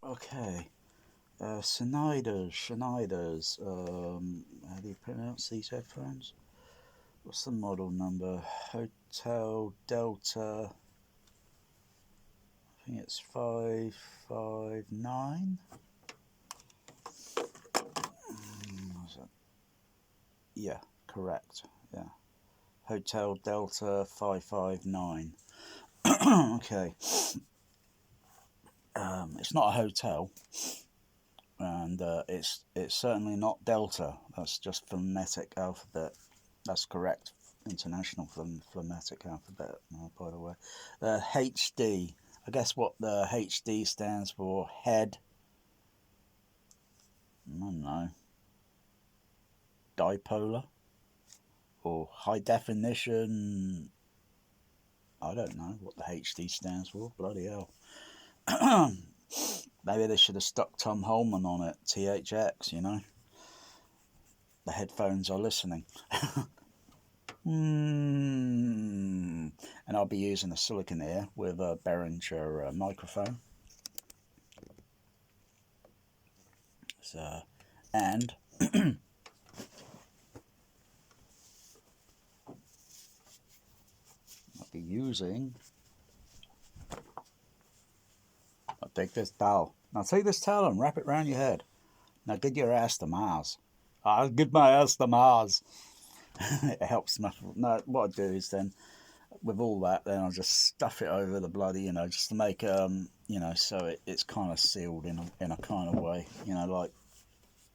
Okay. Schneiders. How do you pronounce these headphones? What's the model number? Hotel Delta. I think it's 559. Yeah, correct. Yeah. Hotel Delta 559. Okay. It's not a hotel, and it's certainly not Delta. That's just phonetic alphabet. That's correct. International phonetic alphabet, by the way. HD. I guess what the HD stands for, head. I don't know. Dipolar or high definition. I don't know what the HD stands for. Bloody hell. Maybe they should have stuck Tom Holman on it. THX, you know. The headphones are listening. And I'll be using a silicon ear with a Behringer microphone. So, and I'll be using. I'll take this towel. Now take this towel and wrap it around your head. Now get your ass to Mars. I'll get my ass to Mars. It helps muffle. No, what I do is then, with all that, then I'll just stuff it over the bloody, just to make so it's kind of sealed in a kind of way, like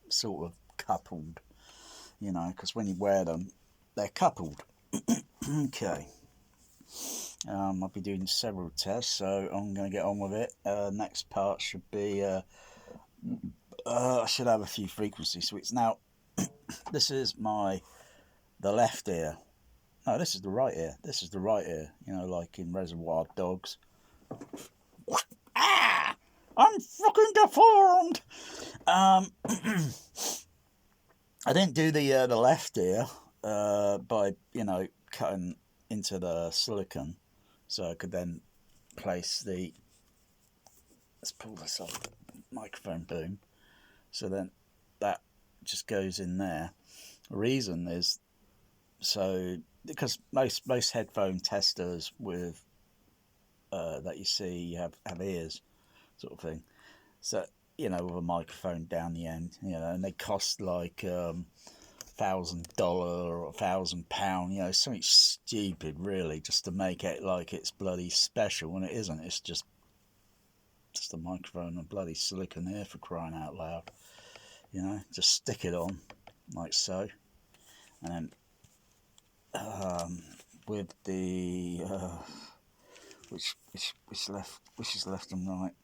sort of coupled, because when you wear them, they're coupled. Okay. I'll be doing several tests, so I'm going to get on with it. Next part should be I should have a few frequency switches. Now, this is the left ear. No, this is the right ear. This is the right ear. Like in Reservoir Dogs. Ah, I'm fucking deformed. I didn't do the left ear by cutting into the silicon, so I could then place the. Let's pull this off the microphone boom. So then that just goes in there. The reason is so because most headphone testers with that you see have ears, sort of thing. So with a microphone down the end, and they cost like $1,000 or £1,000, something stupid really, just to make it like it's bloody special when it isn't. It's just a microphone and bloody silicon ear, for crying out loud. Just stick it on like so, and then with the which is left and right.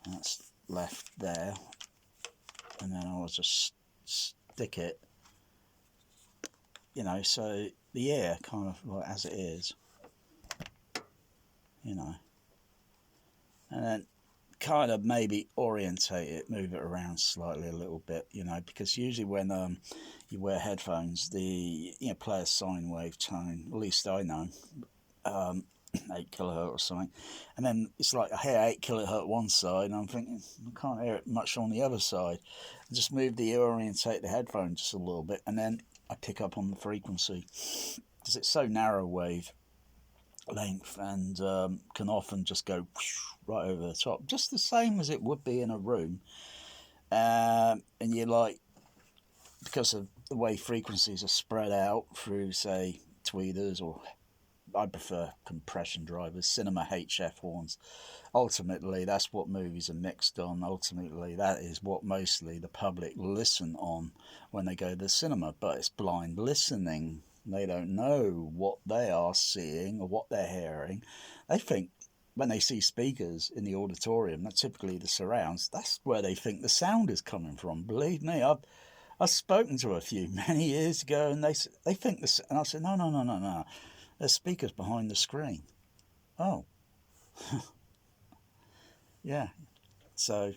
That's left there, and then I'll just stick it, so the ear kind of like as it is, and then kind of maybe orientate it, move it around slightly a little bit, because usually when you wear headphones, the play a sine wave tone. At least I know, 8 kilohertz or something, and then it's like I hear 8 kilohertz one side, and I'm thinking I can't hear it much on the other side. I just move the orientate the headphone just a little bit, and then I pick up on the frequency because it's so narrow wave length and can often just go right over the top, just the same as it would be in a room. And you're like, because of the way frequencies are spread out through, say, tweeters, or I prefer compression drivers, cinema HF horns. Ultimately, that's what movies are mixed on. Ultimately, that is what mostly the public listen on when they go to the cinema, but it's blind listening. They don't know what they are seeing or what they're hearing. They think when they see speakers in the auditorium, that's typically the surrounds, that's where they think the sound is coming from. Believe me, I've spoken to a few many years ago, and they think this, and I said, no. There's speakers behind the screen. Oh, yeah. So,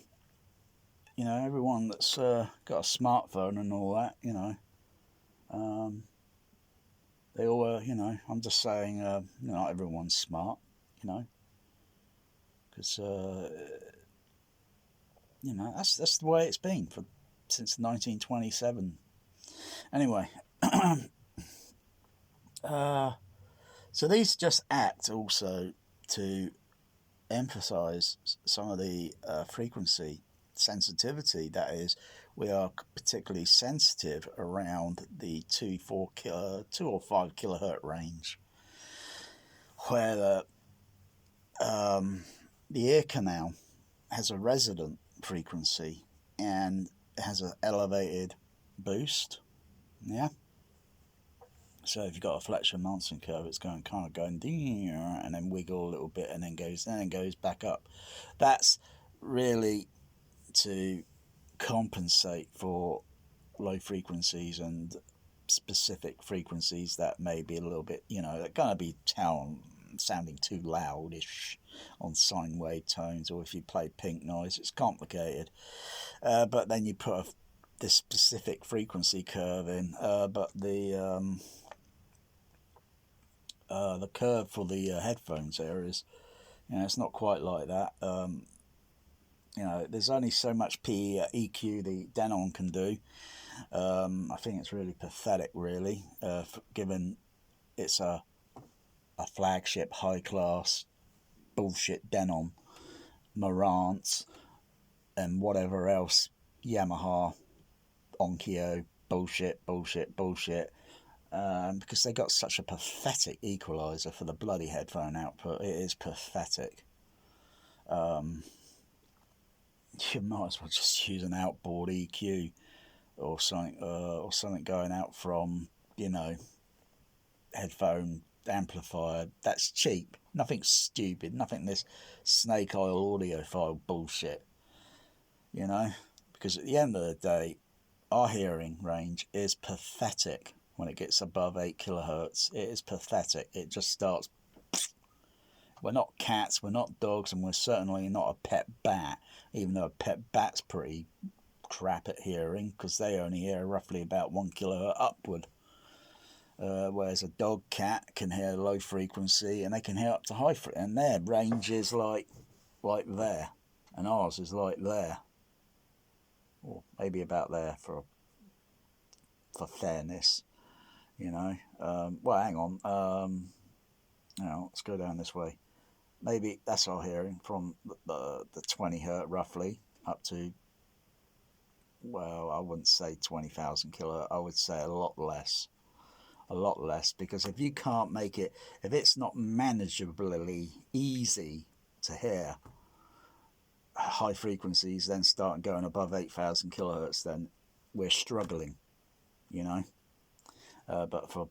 everyone that's got a smartphone and all that, um, they all, I'm just saying, not everyone's smart, you know. because you know, that's the way it's been since 1927. Anyway, so these just act also to emphasize some of the frequency sensitivity. That is, we are particularly sensitive around the 2 or 5 kilohertz range, where the ear canal has a resonant frequency and has an elevated boost. Yeah. So if you've got a Fletcher-Manson curve, it's going and then wiggle a little bit and then goes back up. That's really to compensate for low frequencies and specific frequencies that may be a little bit, you know, they're going to be sounding too loudish on sine wave tones, or if you play pink noise, it's complicated. But then you put this specific frequency curve in, but the curve for the headphones there is, you know, it's not quite like that. You know, there's only so much EQ the Denon can do. I think it's really pathetic, really, given it's a flagship high-class bullshit Denon, Marantz, and whatever else, Yamaha, Onkyo, bullshit, because they got such a pathetic equalizer for the bloody headphone output. It is pathetic. You might as well just use an outboard EQ or something going out from, you know, headphone amplifier. That's cheap. Nothing stupid. Nothing this snake oil audiophile bullshit. You know, because at the end of the day, our hearing range is pathetic when it gets above 8 kilohertz. It is pathetic. It just starts. We're not cats, we're not dogs, and we're certainly not a pet bat, even though a pet bat's pretty crap at hearing, because they only hear roughly about 1 kilohertz upward. Whereas a dog cat can hear low frequency, and they can hear up to high frequency, and their range is like there, and ours is like there, or maybe about there for fairness, you know. Well, hang on. Now let's go down this way. Maybe that's our hearing from the 20 hertz roughly up to, well, I wouldn't say 20,000 kilohertz. I would say a lot less, because if you can't make it, if it's not manageably easy to hear high frequencies, then start going above 8,000 kilohertz, then we're struggling, you know. But for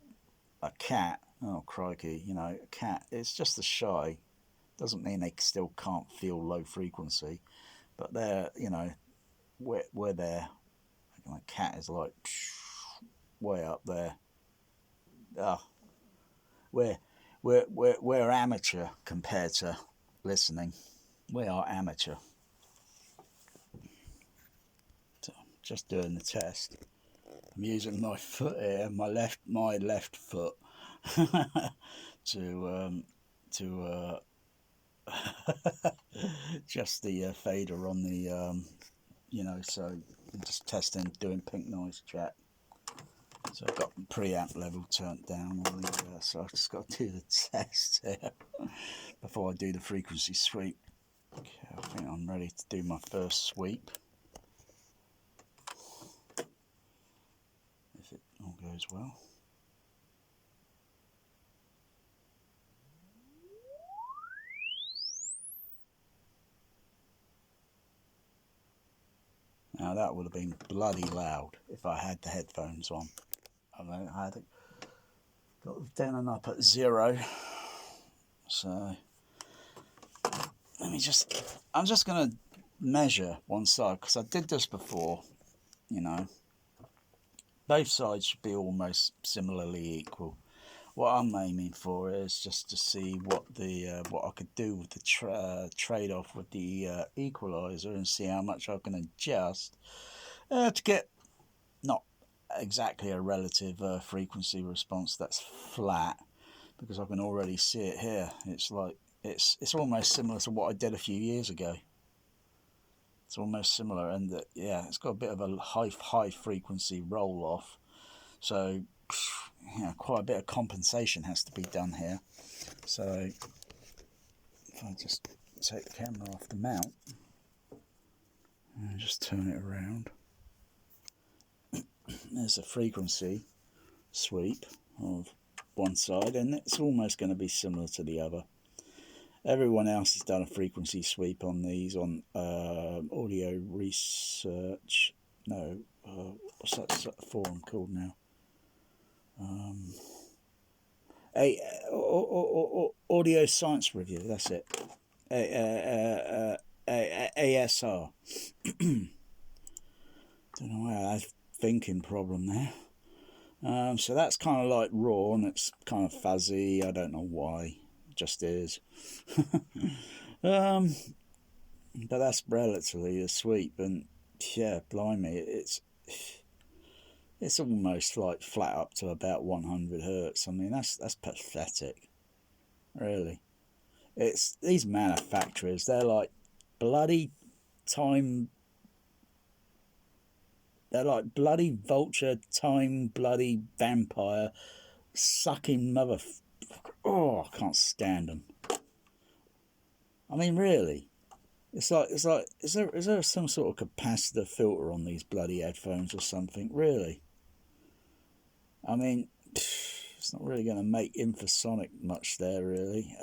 a cat, oh crikey, you know, a cat, it's just a shy. Doesn't mean they still can't feel low frequency, but they're, you know, we're there. My cat is like way up there. We're amateur compared to listening. We are amateur. So, just doing the test. I'm using my foot here, my left foot, to just the fader on the you know. So I'm just testing, doing pink noise chat. So I've got the preamp level turned down, so I've just got to do the test here before I do the frequency sweep. Okay, I think I'm ready to do my first sweep. If it all goes well. Now that would have been bloody loud if I had the headphones on. I mean, I had it got down and up at 0. So I'm just going to measure one side, because I did this before, you know. Both sides should be almost similarly equal. What I'm aiming for is just to see what I could do with the trade-off with the equalizer, and see how much I can adjust to get not exactly a relative frequency response that's flat, because I can already see it here. It's like It's almost similar to what I did a few years ago. It's almost similar, and yeah, it's got a bit of a high frequency roll off. So yeah, quite a bit of compensation has to be done here. So if I just take the camera off the mount and just turn it around, there's a frequency sweep of one side, and it's almost going to be similar to the other. Everyone else has done a frequency sweep on these on audio research. No, what's that forum called now? Audio Science Review. That's it. ASR. Don't know why I have thinking problem there. So that's kind of like raw, and it's kind of fuzzy. I don't know why. It just is. But that's relatively a sweep, and yeah, blimey, it's almost like flat up to about 100 hertz. I mean, that's pathetic, really. It's these manufacturers. They're like bloody time. They're like bloody vulture, time, bloody vampire, sucking mother. Oh, I can't stand them. I mean, really. It's like is there some sort of capacitor filter on these bloody headphones or something? Really? I mean, it's not really going to make infrasonic much there, really.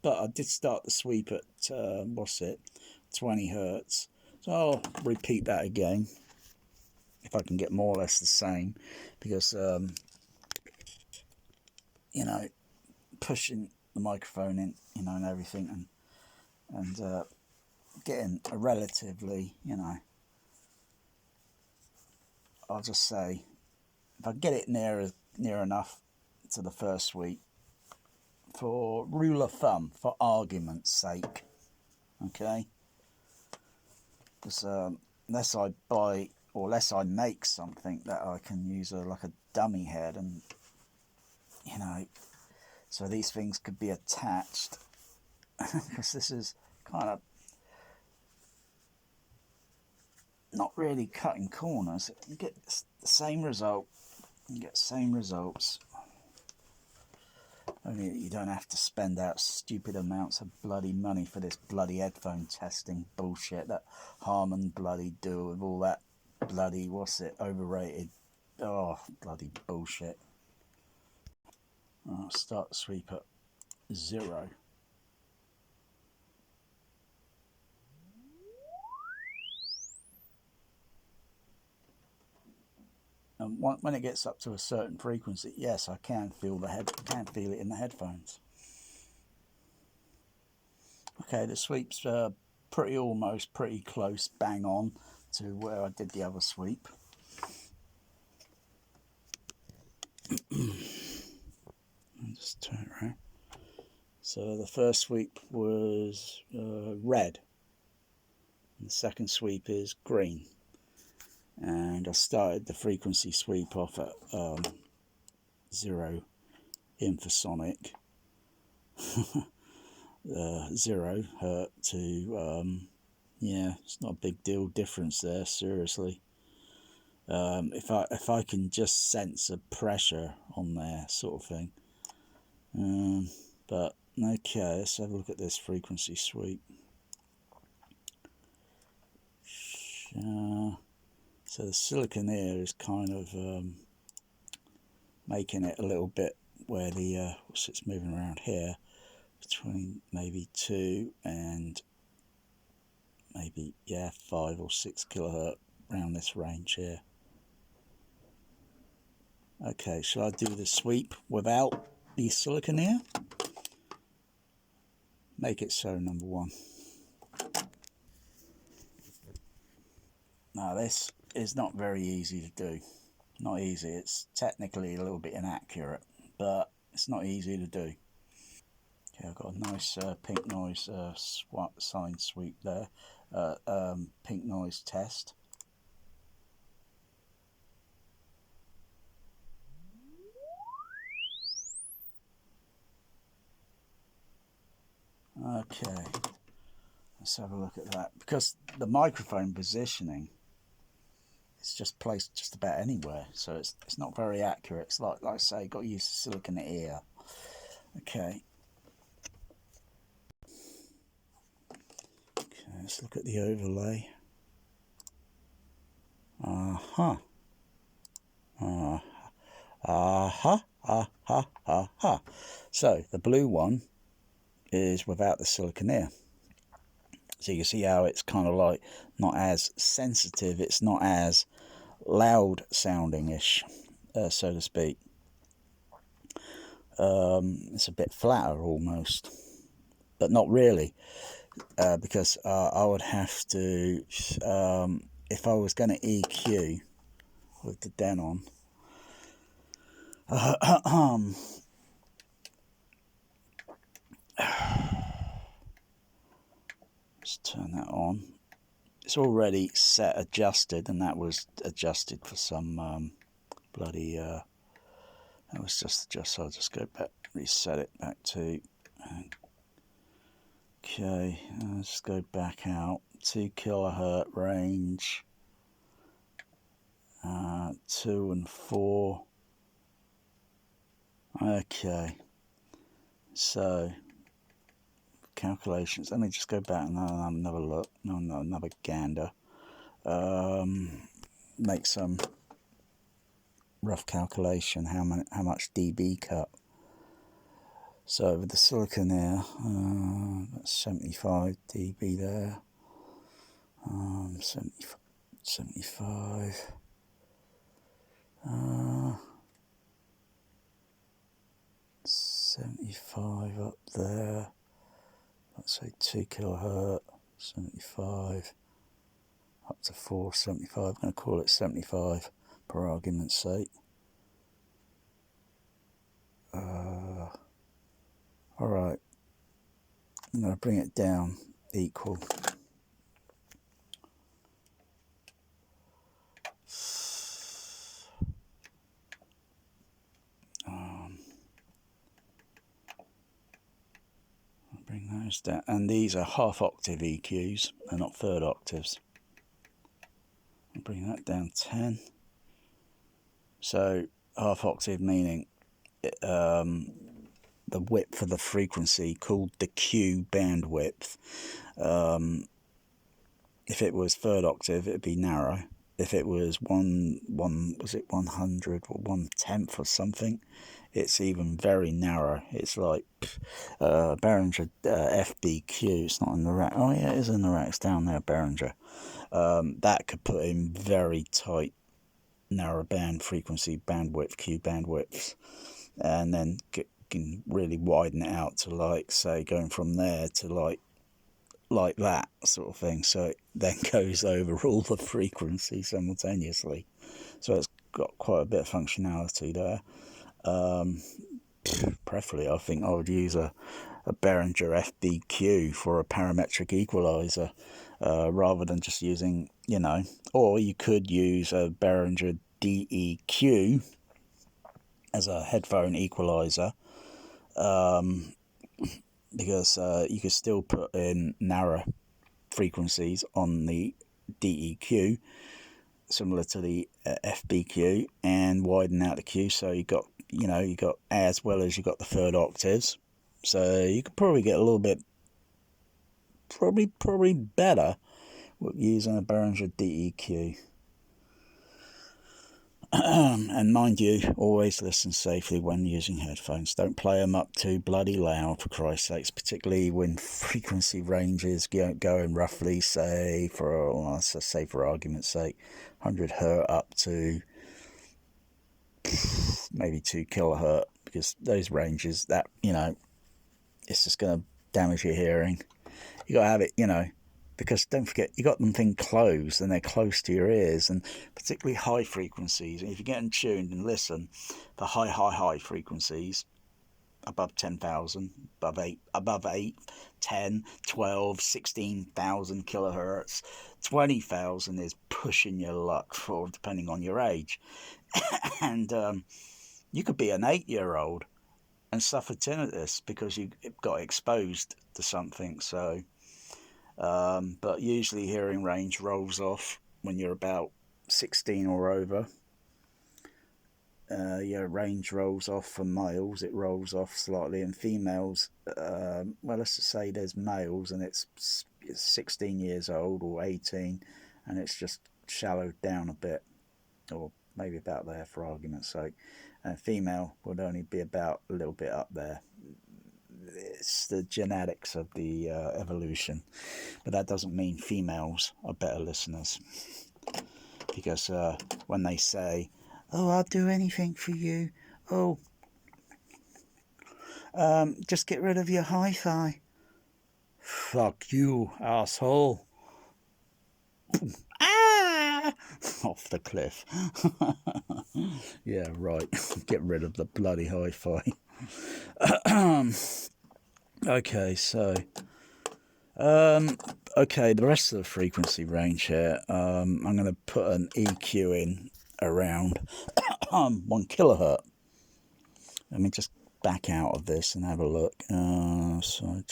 But I did start the sweep at 20 hertz. So I'll repeat that again if I can get more or less the same, because pushing the microphone in, and everything, and getting a relatively, I'll just say, if I get it near enough to the first sweep, for rule of thumb, for argument's sake, okay, because unless I buy or unless I make something that I can use like a dummy head, and so these things could be attached, because this is kind of not really cutting corners. You get the same result, you get same results, only you don't have to spend out stupid amounts of bloody money for this bloody headphone testing bullshit that Harman bloody do with all that bloody, overrated, bloody bullshit. I'll start the sweep at 0. And when it gets up to a certain frequency, yes, I can feel it in the headphones. Okay, the sweep's pretty close, bang on to where I did the other sweep. I'll just turn it around. So the first sweep was red, and the second sweep is green. And I started the frequency sweep off at 0 infrasonic, 0 hertz to it's not a big deal difference there, seriously. If I can just sense a pressure on there, sort of thing. But okay, let's have a look at this frequency sweep. So the silicon here is kind of making it a little bit where the it's moving around here between maybe 2 and maybe 5 or 6 kilohertz, around this range here. Okay, shall I do the sweep without the silicon here? Make it so, number 1. Now this is not very easy to do. Not easy. It's technically a little bit inaccurate, but it's not easy to do. Okay, I've got a nice pink noise sine sweep there. Pink noise test. Okay, let's have a look at that, because the microphone positioning is just placed just about anywhere, so it's not very accurate. It's like I say, got to use the silicon ear. Okay. Okay, let's look at the overlay. Uh-huh. So the blue one is without the silicon ear. So you can see how it's kind of like not as sensitive, it's not as loud sounding-ish, so to speak. It's a bit flatter almost, but not really, because I would have to, if I was going to EQ with the Denon, let's turn that on. It's already set adjusted, and that was adjusted for some bloody that was just adjust. So I'll just go back, reset it back to okay. Let's go back out. 2 kilohertz range, 2 and 4. Okay, so calculations. Let me just go back and another look. No, another gander. Make some rough calculation. How much dB cut? So with the silicon there, that's 75 dB there. 75. 75 up there. Let's say 2 kilohertz. 75 up to 475. I'm going to call it 75 for argument's sake. Alright, I'm going to bring it down equal. Bring those down, and these are half octave EQs, they're not third octaves. I'll bring that down 10. So half octave meaning the width of the frequency, called the Q bandwidth. If it was third octave, it'd be narrow. If it was was it 100 or 1/10 or something, it's even very narrow. It's like Behringer FBQ. It's not in the rack. Oh yeah, it is in the racks down there, Behringer. That could put in very tight narrow band frequency bandwidth, Q bandwidths, and then can really widen it out to, like, say, going from there to like that sort of thing. So it then goes over all the frequencies simultaneously. So it's got quite a bit of functionality there. Preferably, I think I would use a Behringer FBQ for a parametric equalizer, rather than just using, or you could use a Behringer DEQ as a headphone equalizer, because you could still put in narrow frequencies on the DEQ, similar to the FBQ, and widen out the Q. So you got as well as you got the third octaves. So you could probably get a little bit, probably better with using a Behringer DEQ. And mind you, always listen safely when using headphones. Don't play them up too bloody loud, for Christ's sakes, particularly when frequency ranges going roughly, say for argument's sake, 100 hertz up to maybe 2 kilohertz, because those ranges, that it's just going to damage your hearing. You got to have it, because don't forget, you got them thing closed and they're close to your ears, and particularly high frequencies. If you get in tuned and listen for high frequencies, above 10,000, above 8, 10, 12, 16,000 kilohertz, 20,000 is pushing your luck, for depending on your age. And you could be an 8-year-old and suffer tinnitus because you got exposed to something. So, but usually hearing range rolls off when you're about 16 or over. Your range rolls off for males, it rolls off slightly, and females, well, let's just say there's males and it's 16 years old or 18, and it's just shallowed down a bit, or maybe about there for argument's sake, and female would only be about a little bit up there. It's the genetics of the evolution, but that doesn't mean females are better listeners, because when they say, "Oh, I'll do anything for you. Oh, just get rid of your hi-fi." Fuck you, asshole. Ah! Off the cliff. Yeah, right. Get rid of the bloody hi-fi. Okay, so... okay, the rest of the frequency range here, I'm going to put an EQ in around 1 kilohertz. Let me just back out of this and have a look. So,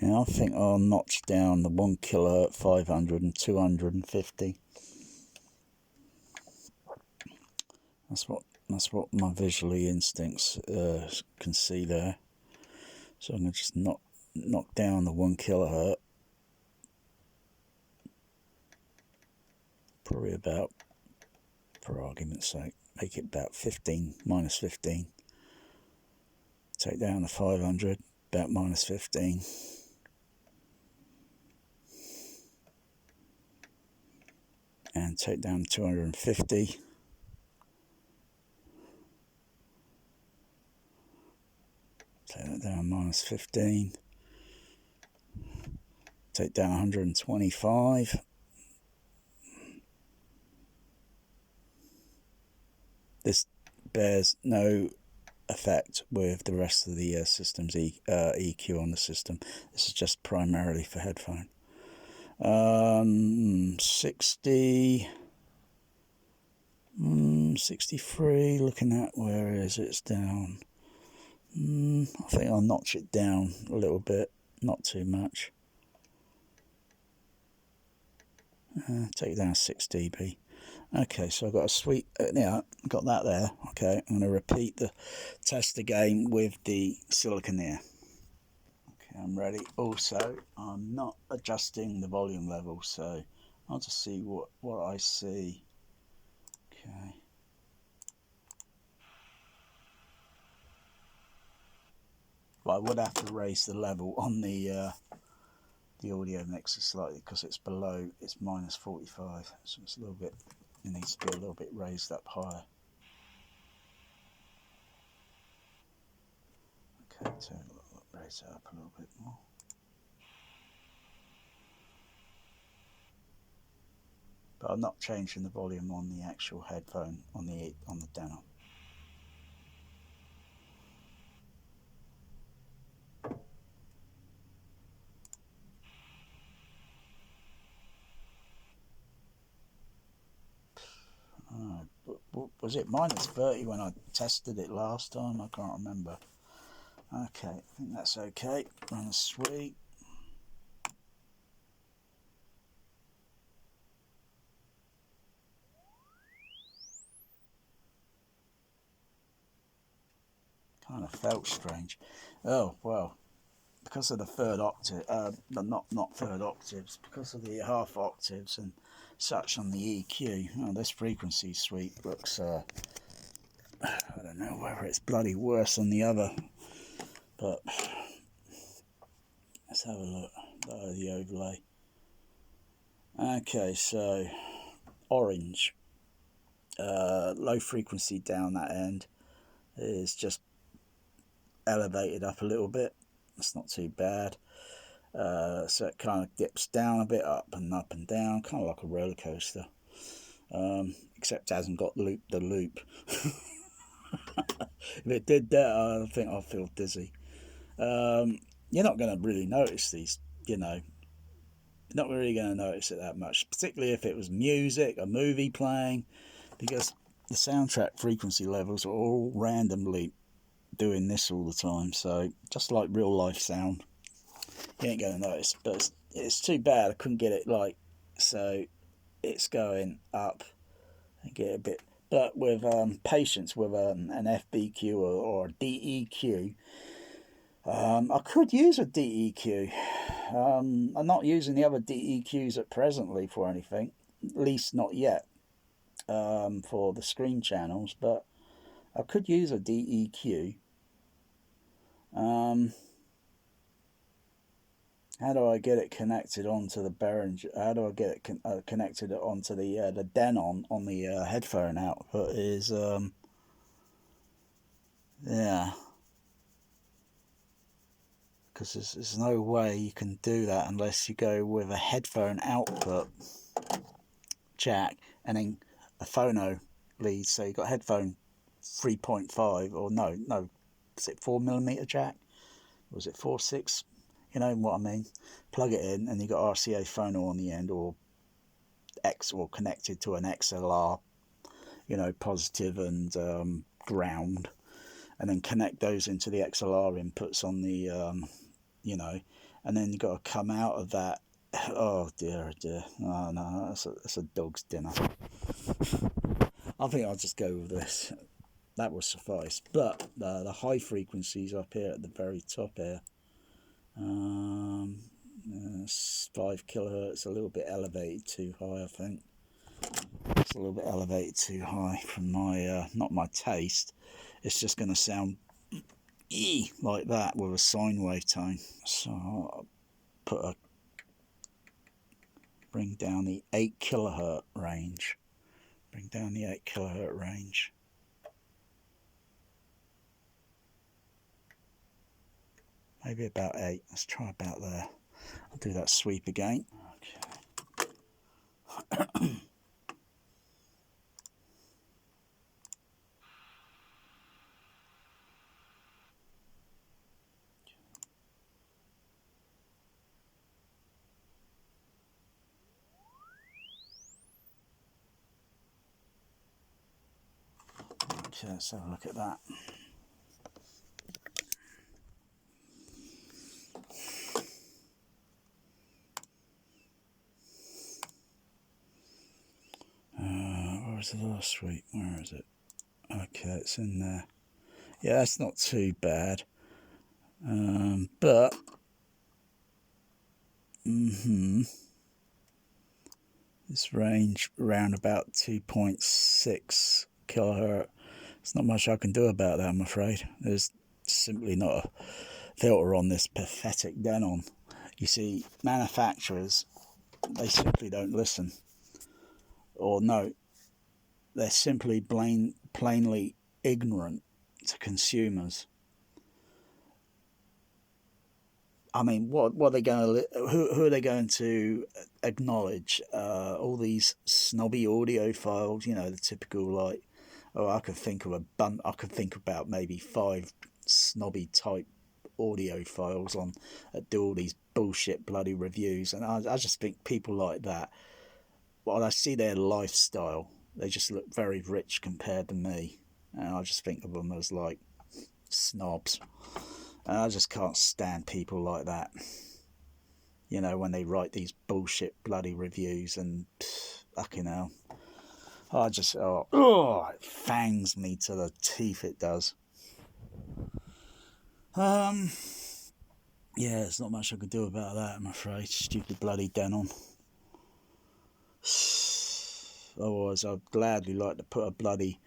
yeah, I think I'll notch down the 1 kilohertz, 500 and 250. That's what my visually instincts can see there. So I'm going to just knock down the 1 kilohertz. Probably about, for argument's sake, make it about 15, minus 15. Take down the 500, about minus 15. And take down 250. Take that down, minus 15. Take down 125. This bears no effect with the rest of the system's EQ on the system. This is just primarily for headphone. 60, 63, looking at where is it, it's down. I think I'll notch it down a little bit, not too much. Take it down 6 dB. Okay, so I've got a sweet, yeah, got that there. Okay, I'm going to repeat the test again with the silicon ear. Okay, I'm ready. Also, I'm not adjusting the volume level, so I'll just see what I see. Okay. But I would have to raise the level on the audio mixer slightly because it's below, it's minus 45, so it's a little bit, it needs to be a little bit raised up higher. Okay, so raise it up a little bit more. But I'm not changing the volume on the actual headphone on the demo. Was it minus 30 when I tested it last time? I can't remember. Okay, I think that's okay. Run a sweep. Kind of felt strange. Oh, well, because of the third octave, not third octaves, because of the half octaves and such on the EQ, oh, this frequency sweep looks, I don't know whether it's bloody worse than the other, but let's have a look. The overlay. Okay, so orange, low frequency down that end is just elevated up a little bit. It's not too bad. So it kind of dips down a bit, up and down, kind of like a roller coaster, except it hasn't got the loop. If it did that, I think I'd feel dizzy. You're not going to really notice these, you know, you're not really going to notice it that much, particularly if it was music, a movie playing, because the soundtrack frequency levels are all randomly doing this all the time, so just like real life sound, you ain't gonna notice. But it's too bad I couldn't get it like so. It's going up and get a bit, but with patience with an FBQ or a DEQ. I could use a DEQ. I'm not using the other DEQs at presently for anything, at least not yet, for the screen channels, but I could use a DEQ. How do I get it connected onto the Behringer? How do I get it connected onto the Denon on the headphone output? Is yeah, because there's no way you can do that unless you go with a headphone output jack and then a phono lead. So you got headphone 3.5 or no, is it 4mm jack? Or was it 4.6? You know what I mean? Plug it in and you got RCA phono on the end, or connected to an XLR, positive and ground, and then connect those into the XLR inputs on the and then you got to come out of that. Oh dear, oh no, that's a dog's dinner. I think I'll just go with this. That will suffice. But the high frequencies up here at the very top here, 5 kilohertz, a little bit elevated too high, I think. It's a little bit elevated too high from my not my taste. It's just going to sound like that with a sine wave tone. So I'll bring down the 8 kilohertz range. Bring down the 8 kilohertz range. Maybe about 8. Let's try about there. I'll do that sweep again. Okay. Okay, let's have a look at that. Where's the last sweep? Where is it? Okay, it's in there. Yeah, that's not too bad. But this range around about 2.6 kilohertz. There's not much I can do about that, I'm afraid. There's simply not a filter on this pathetic Denon. You see, manufacturers, they simply don't listen. Or no, they're simply plainly ignorant to consumers. I mean, what are they going to? Who are they going to acknowledge? All these snobby audiophiles, the typical like. Oh, I could think of I could think about maybe 5 snobby type audiophiles on that do all these bullshit bloody reviews, and I just think people like that. Well, I see their lifestyle, they just look very rich compared to me, and I just think of them as like snobs. And I just can't stand people like that. When they write these bullshit bloody reviews and fucking hell. It fangs me to the teeth, it does. Yeah, there's not much I could do about that, I'm afraid. Stupid bloody Denon. Otherwise, I'd gladly like to put a bloody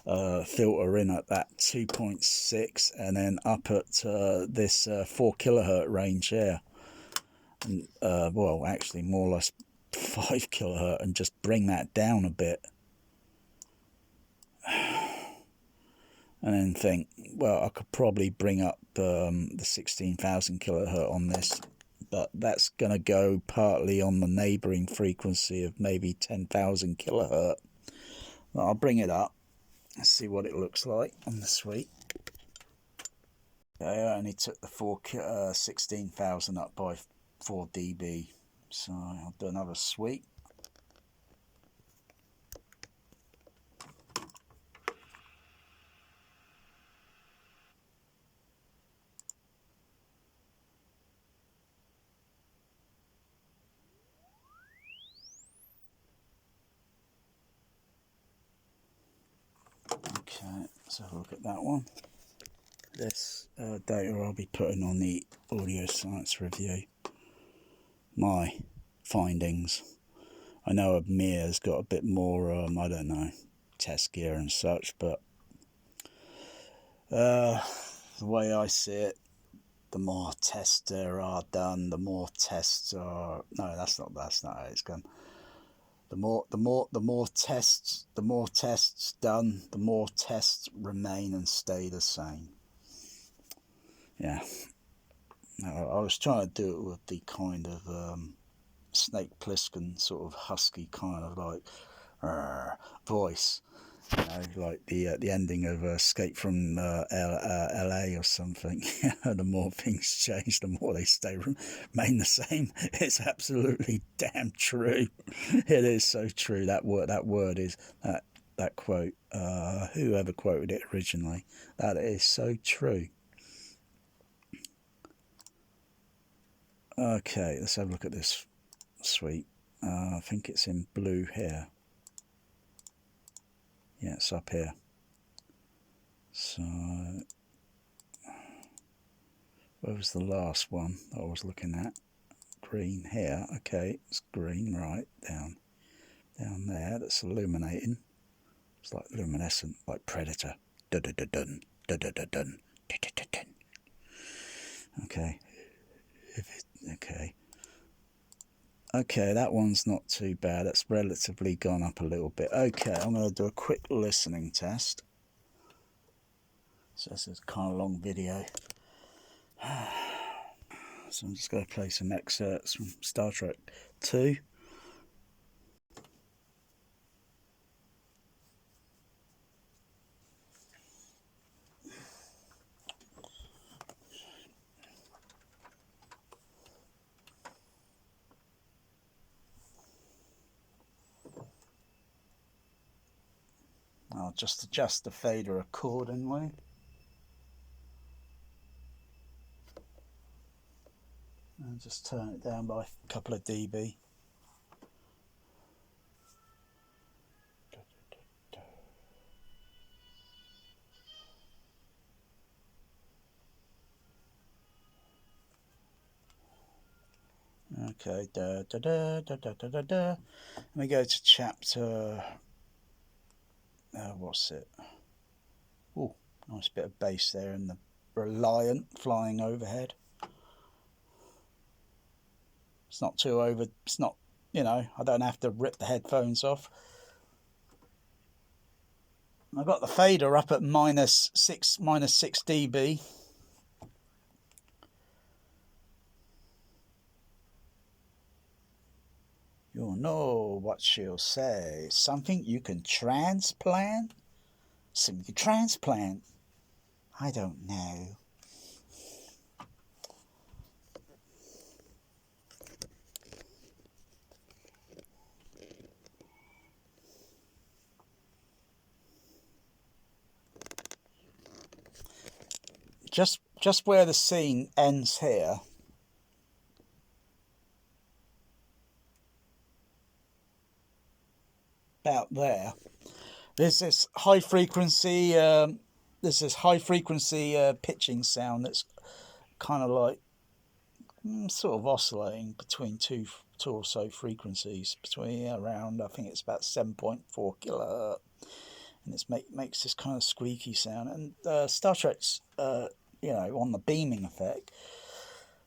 filter in at that 2.6 and then up at this 4 kilohertz range here, and well, actually more or less 5 kilohertz, and just bring that down a bit, and then think, well, I could probably bring up the 16,000 kilohertz on this, but that's going to go partly on the neighbouring frequency of maybe 10,000 kilohertz. Well, I'll bring it up. Let's see what it looks like on the sweep. I only took the 16,000 up by 4 dB, so I'll do another sweep. Okay, let's have a look at that one. This data I'll be putting on the audio science review. My findings. I know Mia's got a bit more, I don't know, test gear and such, but the way I see it, the more tests there are done, the more tests are. No, that's not how it's gone. The more tests done, the more tests remain and stay the same. Yeah, I was trying to do it with the kind of Snake Plissken sort of husky kind of like voice, you know, like the ending of Escape from LA or something. The more things change, the more they remain the same. It's absolutely damn true. It is so true. That word is that quote. Whoever quoted it originally, that is so true. Okay, let's have a look at this suite. I think it's in blue here. Yeah, it's up here. So, where was the last one I was looking at? Green here. Okay, it's green right down there. That's illuminating. It's like luminescent, like Predator. Dun dun dun dun dun dun dun dun dun dun. Okay. Okay, that one's not too bad. That's relatively gone up a little bit. Okay, I'm going to do a quick listening test. So this is a kind of long video. So I'm just going to play some excerpts from Star Trek 2. I'll just adjust the fader accordingly. And just turn it down by a couple of dB. Okay, da da da da da da da da. Let me go to chapter. What's it? Oh, nice bit of bass there, and the Reliant flying overhead. It's not too over. It's not, you know, I don't have to rip the headphones off. I got the fader up at minus 6 dB. You'll know what she'll say. Something you can transplant? Something you can transplant? I don't know. Just where the scene ends here. About there. There's this high frequency pitching sound that's kind of like sort of oscillating between two or so frequencies, between around, I think it's about 7.4 kilohertz, and it makes this kind of squeaky sound. And Star Trek's you know, on the beaming effect,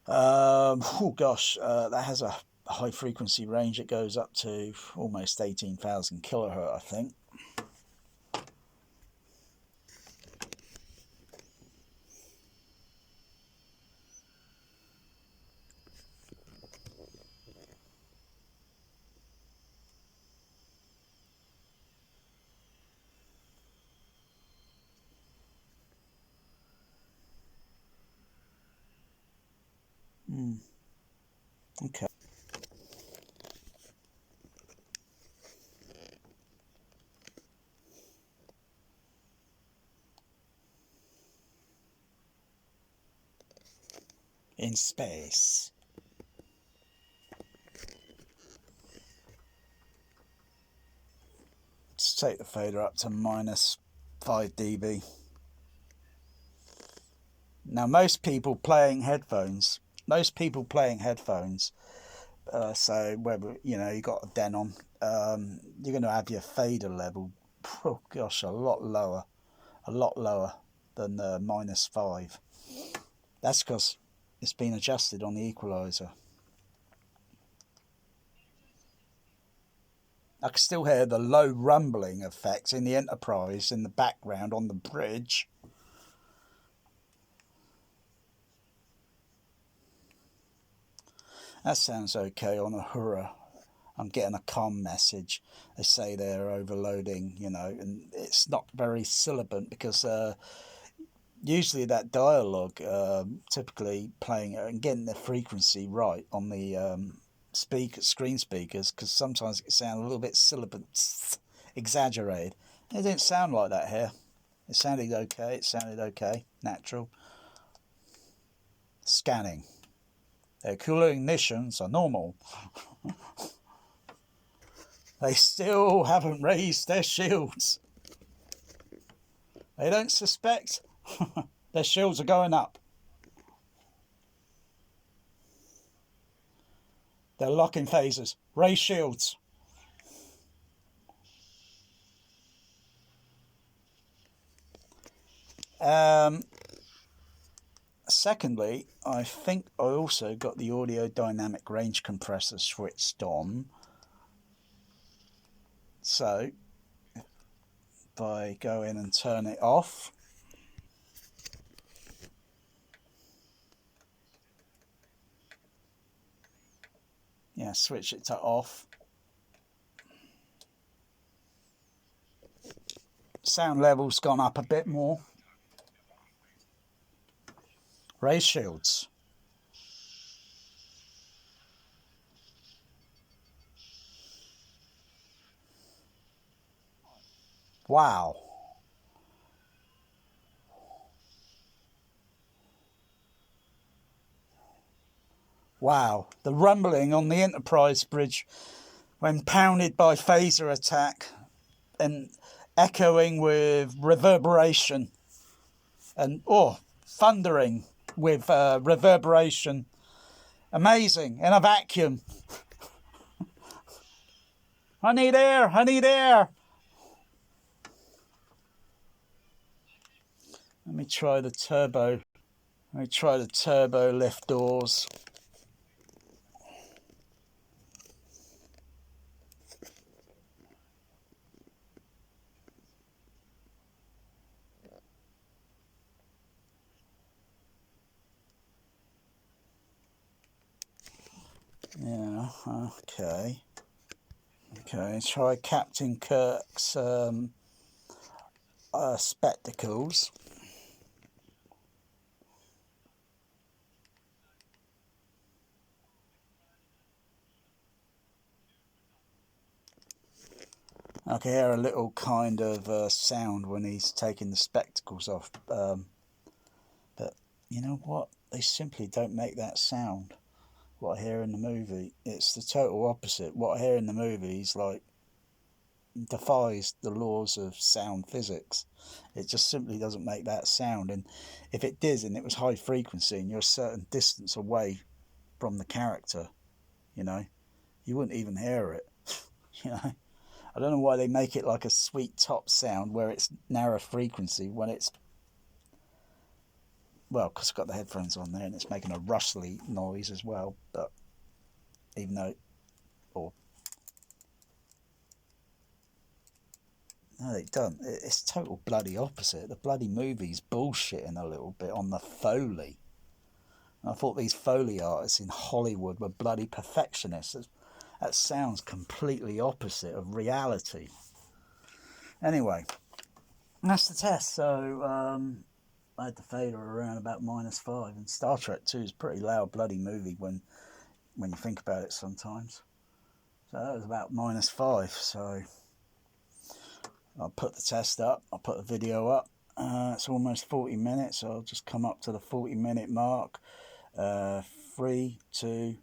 that has a high frequency range. It goes up to almost 18,000 kilohertz, I think. Okay. In space. Let's take the fader up to minus 5 dB. Now most people playing headphones, so whether you got a Denon, you're going to have your fader level, oh gosh, a lot lower than -5. That's because it's been adjusted on the equalizer. I can still hear the low rumbling effects in the Enterprise in the background on the bridge. That sounds okay on a Hura. I'm getting a comm message. They say they're overloading, and it's not very sibilant because usually that dialogue, typically playing it and getting the frequency right on the screen speakers, because sometimes it can sound a little bit sibilant, exaggerated. It didn't sound like that here. It sounded okay. Natural. Scanning. Their cooling ignitions are normal. They still haven't raised their shields. They don't suspect their shields are going up. They're locking phasers. Raise shields. Secondly, I think I also got the audio dynamic range compressor switched on. So if I go in and turn it off, switch it to off. Sound level's gone up a bit more. Raise shields. Wow. Wow. The rumbling on the Enterprise bridge when pounded by phaser attack and echoing with reverberation and thundering with reverberation. Amazing. In a vacuum. I need air. I need air. Let me try the turbo. Let me try the turbo lift doors. Yeah, okay. Okay, try Captain Kirk's spectacles. I can hear a little kind of sound when he's taking the spectacles off. But you know what? They simply don't make that sound. What I hear in the movie, it's the total opposite. What I hear in the movie is like defies the laws of sound physics. It just simply doesn't make that sound. And if it did, and it was high frequency, and you're a certain distance away from the character, you wouldn't even hear it. I don't know why they make it like a sweet top sound where it's narrow frequency when it's, well, because I've got the headphones on there and it's making a rustly noise as well. But even though, no, they don't. It's total bloody opposite. The bloody movie's bullshitting a little bit on the Foley. And I thought these Foley artists in Hollywood were bloody perfectionists. That sounds completely opposite of reality. Anyway, that's the test. So I had the fader around about -5, and Star Trek 2 is a pretty loud bloody movie when you think about it sometimes. So that was about -5. So I'll put the test up. I'll put the video up. It's almost 40 minutes. So I'll just come up to the 40-minute mark. 3, 2,